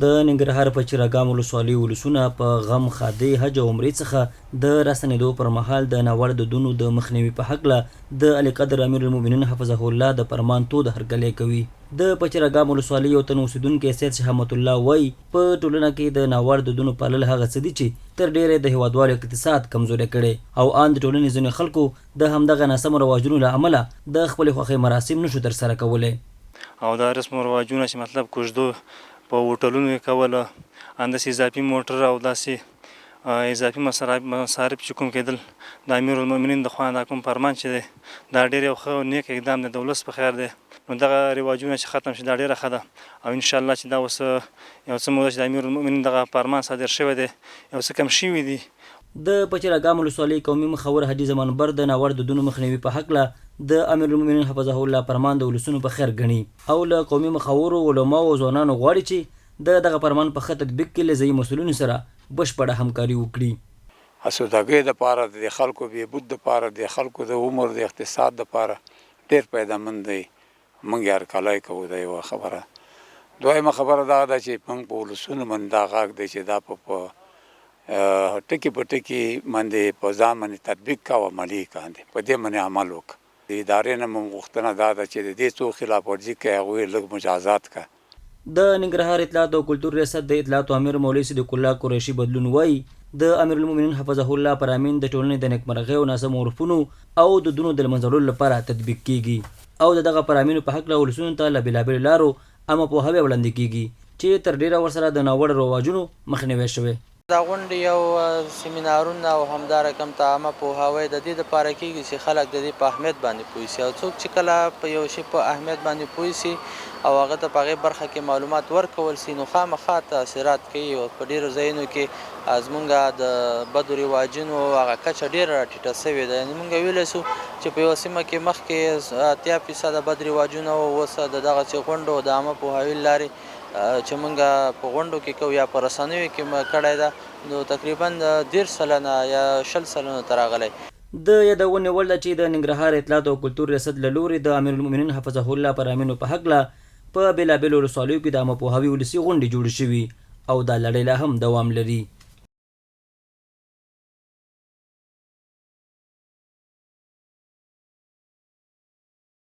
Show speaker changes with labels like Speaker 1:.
Speaker 1: د ننګرهار په چراګام ولسوالۍ ولسونه په غم ښادۍ حج او عمرې څخه د راستنېدو پر مهال د ناوړه دودونو د مخنیوي په هکله د علي قدر امیر المؤمنین حفظه الله د فرمان تود هرکلی کوي. د په چراګام ولسوالۍ یو تن اوسیدونکی سید شهامت الله وایي په ټولنه کې د ناوړه دودونو پالل هغه څه دي چې تر ډیره د هیوادوالو اقتصاد کمزوری کړي او ان د ټولنې ځینې خلکو د همدغه ناسمو رواجونو له امله د خپلې خوښۍ مراسم نشو ترسره کولی
Speaker 2: او دا رسم او رواجونه چې مطلب کوژدو په هوټلونو یې کوله، انداسې اضافي موټر او داسې اضافي مصارف چې کوم کېدل د امیر المؤمنین د خوا دا کوم فرمان چې دی دا ډېر یو ښه نیک اقدام دی، د ولس په خیر دی. نو دغه رواجونه چې ختم شي دا ډېره ښه ده او انشاءالله چې دا اوس یو څه موده چې د امیر المؤمنین دغه فرمان صادر شوی دی یو څه کم شوي دي.
Speaker 1: د پچراګام ولسوالۍ قومي مخور حاجي زمانبر د ناوړه دودونو مخنیوي په هکله د امیر المؤمنین حفظه الله فرمان د ولسونو په خیر ګڼي او له قومي مخورو علماو او ځوانانو غواړي چې دغه فرمان په ښه تطبیق کې له ځایي مسؤلینو سره بشپړه همکاري وکړي.
Speaker 3: اسودګۍ دپاره د خلکو بهبود دپاره د خلکو د عمر د اقتصاد دپاره ډېر پیدامند دی. موږ یې هرکلی کوو. دا یوه خبره. دویمه خبره دا ده چې موږ په ولسونو باندې دا غږ دی چې دا په ټکي په ټکي باندې په ځان باندې تطبیق کوه، عملي کاندې په دې باندې عمل وکړه. د ادارې نه موږ غوښتنه دا ده چې د دې څو خلاف ورزي کوي هغوی لږ مجازات کړه.
Speaker 1: د ننګرهار اطلاعات او کلتور ریاست د اطلاعاتو امیر مولوي صدیق الله قریشي بدلون وایي د امیر المؤمنین حفظه الله فرامین د ټولنې د نیکمرغۍ او ناسم عرفونو او دودونو د له منځه وړلو لپاره تطبیق کیږي او د دغه فرامینو په هکله ولسونو ته له بېلابېلو لارو عامه پوهاوی وړاندې کیږي چې تر ډیره ورسره د ناوړه رواجونو مخنیوی شوی.
Speaker 4: دا غونډې یو سیمینارونه او همدارکم ته عامه پوهاوی د دې دپاره کیږي چې خلک د دې په اهمیت باندې پوه سي او څوک چې کله په یو شي په اهمیت باندې پوه سي او هغه ته په هغې برخه کې معلومات ورکول سي نو خامخا تاثیرات کوي او په ډېرو ځایونو کې زمونږ د بدو رواجونو هغه کچه ډېره راټیټه سوې ده. یعنې مونږ ویلی سو چې په یوه سیمه کې مخکې 80% بد رواجونه او اوس د دغسې غونډو د عامه پوهاوي له لارې چې مونږ په غونډو کې کوو یا په رسنیو کې کړی ده نو تقریبا 10 سلنه یا 20 سلنو ته راغلی.
Speaker 1: د یادونې وړ ده چې د ننګرهار اطلاعات او کلتور ریاست له لورې د امیر المؤمنین حفظه الله فرامینو په هکله په بېلابېلو ولسوالیو کې د عامه پوهاوي ولسي غونډې جوړې شوي او دا لړۍ لا هم دوام لري.